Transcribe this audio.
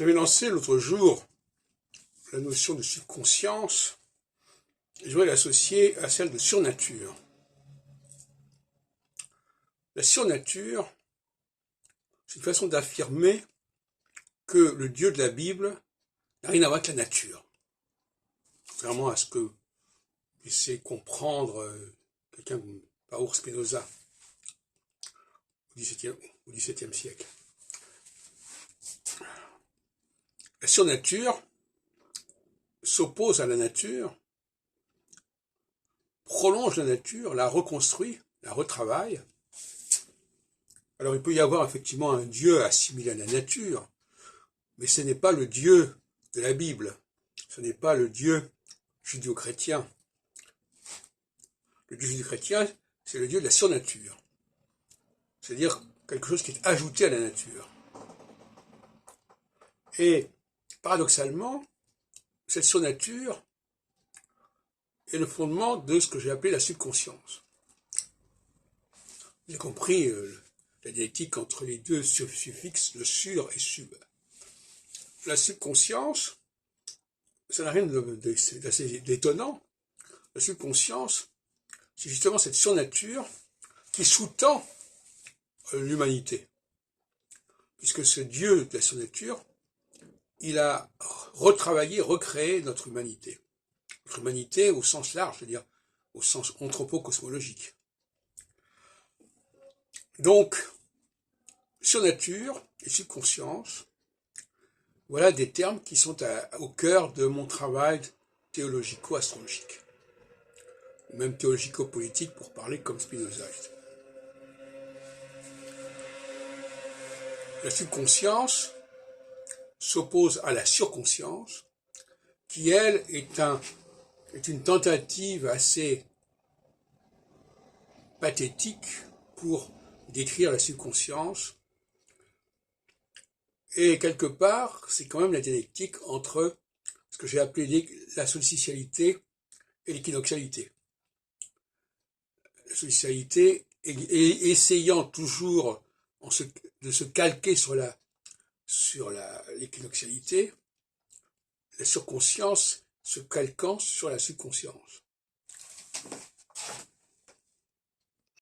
J'avais lancé l'autre jour la notion de subconscience, et je voudrais l'associer à celle de surnature. La surnature, c'est une façon d'affirmer que le Dieu de la Bible n'a rien à voir avec la nature. Contrairement à ce que essaie comprendre quelqu'un comme Baruch Spinoza au XVIIe siècle. La surnature s'oppose à la nature, prolonge la nature, la reconstruit, la retravaille. Alors il peut y avoir effectivement un Dieu assimilé à la nature, mais ce n'est pas le Dieu de la Bible, ce n'est pas le Dieu judéo-chrétien. Le Dieu judéo-chrétien, c'est le Dieu de la surnature, c'est-à-dire quelque chose qui est ajouté à la nature. Et paradoxalement, cette surnature est le fondement de ce que j'ai appelé la subconscience. Vous avez compris la dialectique entre les deux suffixes, le sur et sub. La subconscience, ça n'a rien d'assez d'étonnant. La subconscience, c'est justement cette surnature qui sous-tend l'humanité. Puisque ce Dieu de la surnature, il a retravaillé, recréé notre humanité. Notre humanité au sens large, c'est-à-dire au sens anthropo-cosmologique. Donc, surnature et subconscience, voilà des termes qui sont au cœur de mon travail théologico-astrologique, ou même théologico-politique pour parler comme Spinoza. La subconscience s'oppose à la surconscience, qui elle est une tentative assez pathétique pour décrire la subconscience. Et quelque part, c'est quand même la dialectique entre ce que j'ai appelé la solstitialité et l'équinoxialité. La solstitialité essayant toujours de se calquer sur l'équinoxialité, la surconscience se calquant sur la subconscience.